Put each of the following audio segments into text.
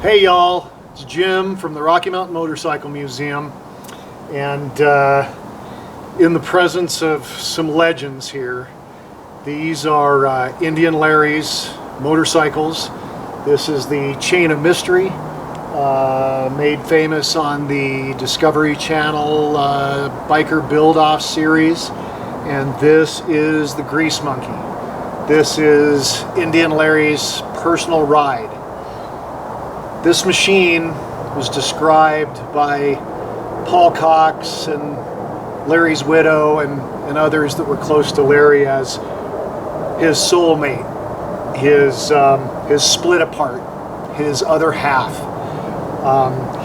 Hey y'all, it's Jim from the Rocky Mountain Motorcycle Museum, and in the presence of some legends here. These are Indian Larry's motorcycles. This is the Chain of Mystery, made famous on the Discovery Channel Biker Build-Off series, and this is the Grease Monkey. This is Indian Larry's personal ride. This machine was described by Paul Cox and Larry's widow and others that were close to Larry as his soulmate, his split apart, his other half.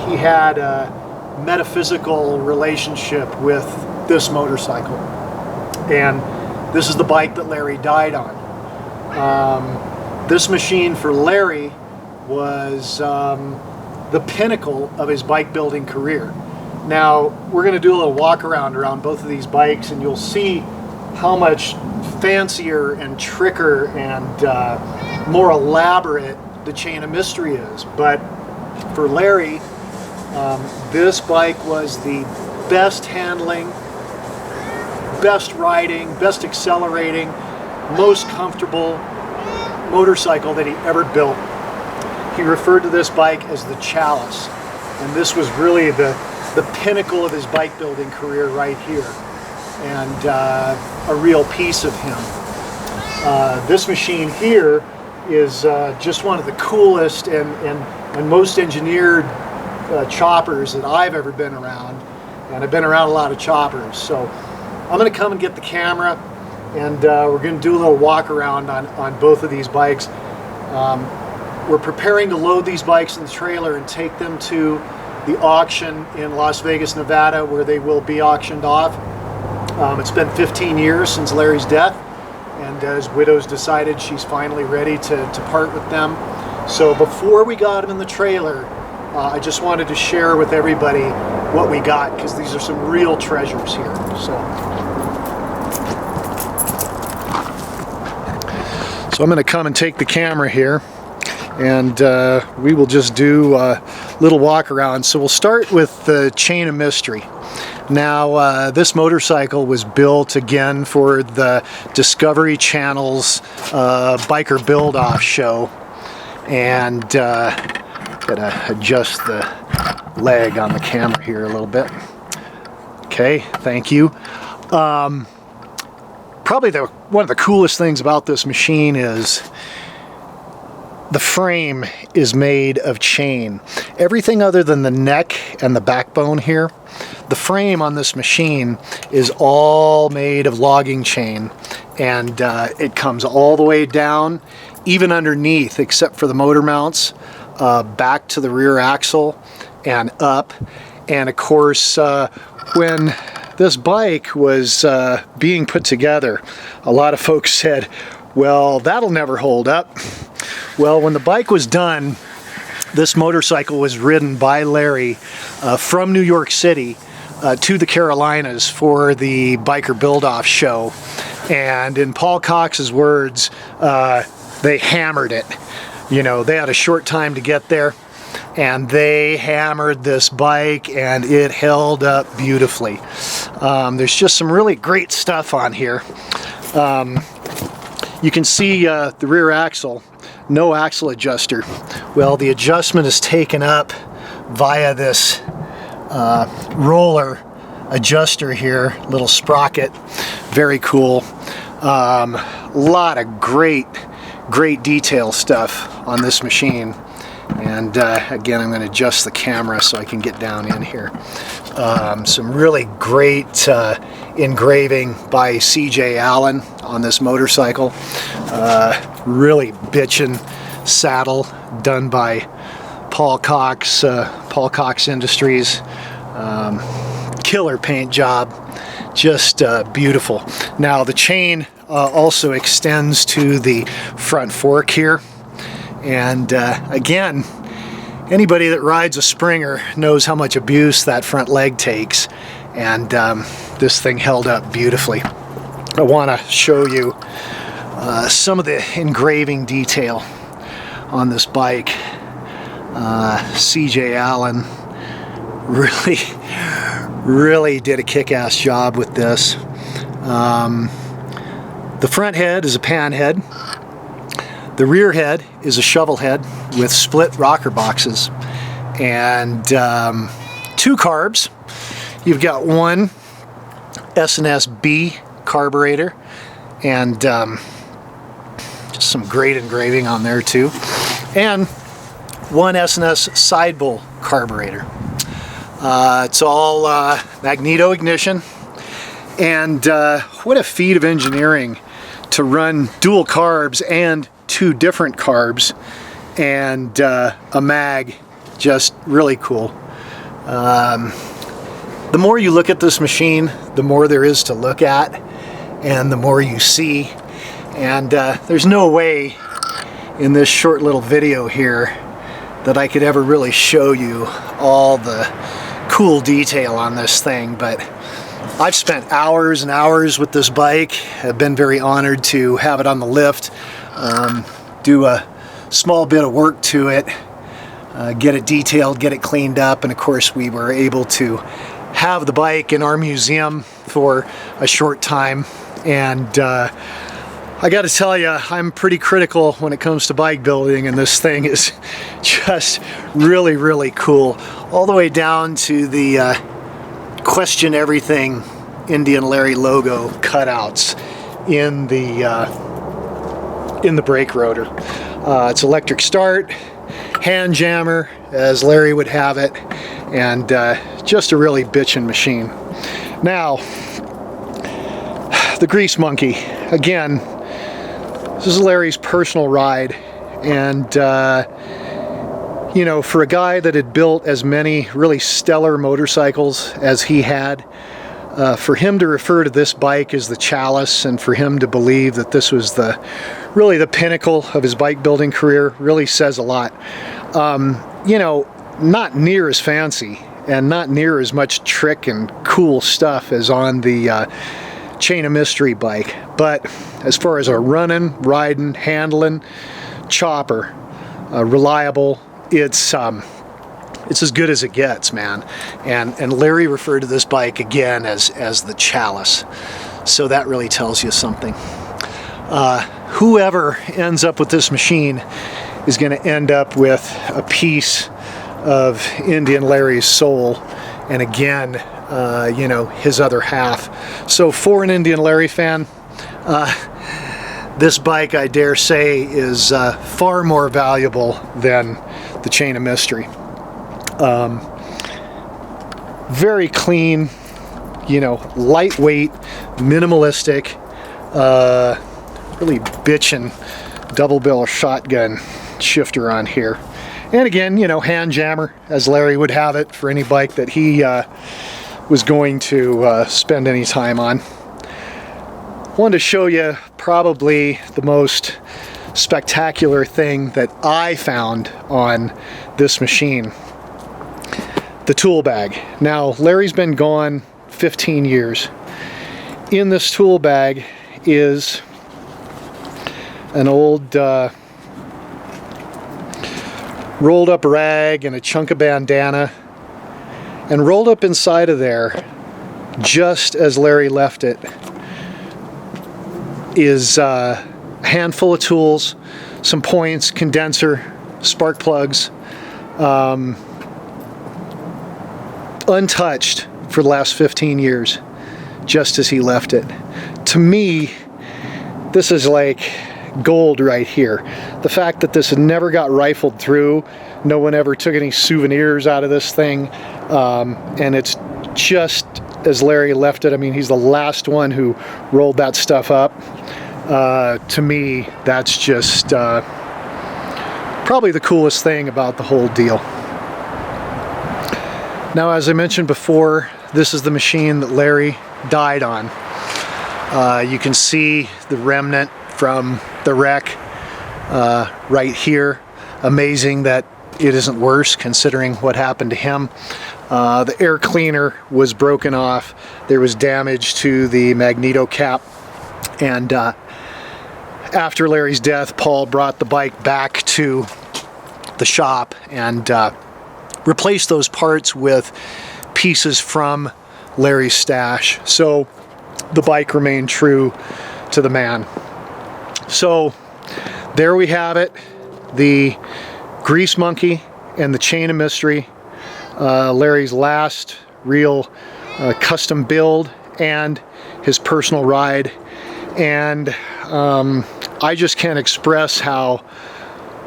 He had a metaphysical relationship with this motorcycle, and this is the bike that Larry died on. This machine for Larry was the pinnacle of his bike building career. Now we're going to do a little walk around both of these bikes, and you'll see how much fancier and tricker and more elaborate the Chain of Mystery is. But for Larry, this bike was the best handling, best riding, best accelerating, most comfortable motorcycle that he ever built. He referred to this bike as the Chalice, and this was really the pinnacle of his bike building career right here, and a real piece of him. This machine here is just one of the coolest and most engineered choppers that I've ever been around, and I've been around a lot of choppers. So I'm going to come and get the camera, and we're going to do a little walk around on both of these bikes. We're preparing to load these bikes in the trailer and take them to the auction in Las Vegas, Nevada, where they will be auctioned off. It's been 15 years since Larry's death, and his widow's decided she's finally ready to part with them. So before we got them in the trailer, I just wanted to share with everybody what we got, because these are some real treasures here. So I'm going to come and take the camera here, and we will just do a little walk around. So we'll start with the Chain of Mystery. Now this motorcycle was built again for the Discovery Channel's Biker Build-Off show, and gotta adjust the leg on the camera here a little bit. Okay, thank you. Probably one of the coolest things about this machine is the frame is made of chain. Everything other than the neck and the backbone here, the frame on this machine is all made of logging chain, and it comes all the way down, even underneath, except for the motor mounts, back to the rear axle and up. And of course, when this bike was being put together, a lot of folks said, well, that'll never hold up. Well, when the bike was done, this motorcycle was ridden by Larry from New York City to the Carolinas for the Biker Build-Off show. And in Paul Cox's words, they hammered it. You know, they had a short time to get there, and they hammered this bike, and it held up beautifully. There's just some really great stuff on here. You can see the rear axle, no axle adjuster. Well, the adjustment is taken up via this roller adjuster here, little sprocket. Very cool. A lot of great detail stuff on this machine. And again, I'm going to adjust the camera so I can get down in here. Some really great engraving by CJ Allen on this motorcycle. Really bitchin' saddle done by Paul Cox Industries. Killer paint job, just beautiful. Now the chain also extends to the front fork here. And again, anybody that rides a Springer knows how much abuse that front leg takes, and this thing held up beautifully. I want to show you some of the engraving detail on this bike. CJ Allen really did a kick-ass job with this. The front head is a pan head. The rear head is a shovel head with split rocker boxes and 2 carbs. You've got one S&S B carburetor and just some great engraving on there too, and one S&S side bowl carburetor. It's all magneto ignition, and what a feat of engineering to run dual carbs and 2 different carbs and a mag. Just really cool. The more you look at this machine, the more there is to look at and the more you see, and there's no way in this short little video here that I could ever really show you all the cool detail on this thing, but I've spent hours and hours with this bike. I've been very honored to have it on the lift, do a small bit of work to it, get it detailed, get it cleaned up, and of course we were able to have the bike in our museum for a short time. And I got to tell you, I'm pretty critical when it comes to bike building, and this thing is just really cool, all the way down to the question everything Indian Larry logo cutouts in the brake rotor. It's electric start, hand jammer as Larry would have it, and just a really bitchin' machine. Now, the Grease Monkey. Again, this is Larry's personal ride, and you know, for a guy that had built as many really stellar motorcycles as he had, for him to refer to this bike as the Chalice, and for him to believe that this was really the pinnacle of his bike building career, really says a lot. You know, not near as fancy and not near as much trick and cool stuff as on the Chain of Mystery bike, but as far as a running, riding, handling chopper, reliable, it's as good as it gets, man. And Larry referred to this bike again as the Chalice, so that really tells you something. Whoever ends up with this machine is going to end up with a piece of Indian Larry's soul, and again, you know, his other half. So for an Indian Larry fan, this bike, I dare say, is far more valuable than the Chain of Mystery. Very clean, you know, lightweight, minimalistic, really bitchin' double barrel shotgun shifter on here. And again, you know, hand jammer as Larry would have it for any bike that he was going to spend any time on. Wanted to show you probably the most spectacular thing that I found on this machine. The tool bag. Now, Larry's been gone 15 years. In this tool bag is an old rolled up rag and a chunk of bandana, and rolled up inside of there, just as Larry left it, is a handful of tools, some points, condenser, spark plugs, untouched for the last 15 years, just as he left it. To me, this is like gold right here. The fact that this never got rifled through, no one ever took any souvenirs out of this thing, and it's just as Larry left it. I mean, he's the last one who rolled that stuff up. To me, that's just probably the coolest thing about the whole deal. Now, as I mentioned before, this is the machine that Larry died on. You can see the remnant from the wreck right here. Amazing that it isn't worse considering what happened to him. The air cleaner was broken off. There was damage to the magneto cap, and after Larry's death, Paul brought the bike back to the shop and replace those parts with pieces from Larry's stash. So the bike remained true to the man. So there we have it, the Grease Monkey and the Chain of Mystery, Larry's last real custom build and his personal ride. And I just can't express how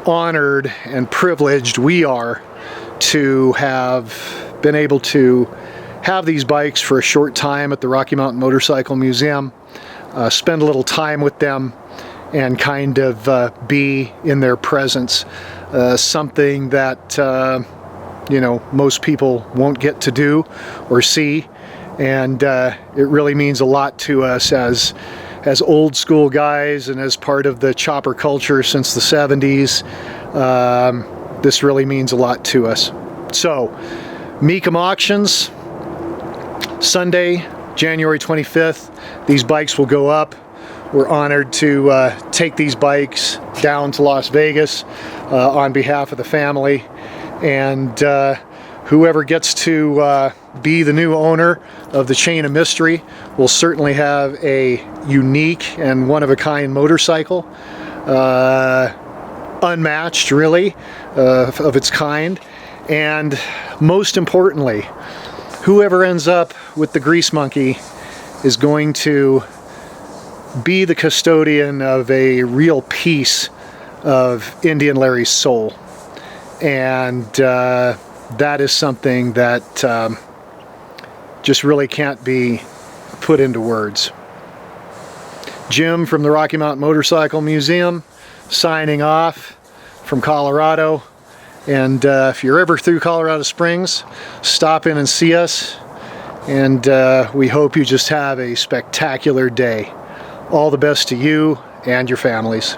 honored and privileged we are to have been able to have these bikes for a short time at the Rocky Mountain Motorcycle Museum, spend a little time with them, and kind of be in their presence. Something that you know, most people won't get to do or see, and it really means a lot to us as old school guys and as part of the chopper culture since the 70s. This really means a lot to us. So, Mecum Auctions, Sunday, January 25th. These bikes will go up. We're honored to take these bikes down to Las Vegas on behalf of the family. And whoever gets to be the new owner of the Chain of Mystery will certainly have a unique and one-of-a-kind motorcycle, unmatched really, of its kind. And most importantly, whoever ends up with the Grease Monkey is going to be the custodian of a real piece of Indian Larry's soul. And that is something that just really can't be put into words. Jim from the Rocky Mountain Motorcycle Museum signing off from Colorado. And if you're ever through Colorado Springs, stop in and see us. And we hope you just have a spectacular day. All the best to you and your families.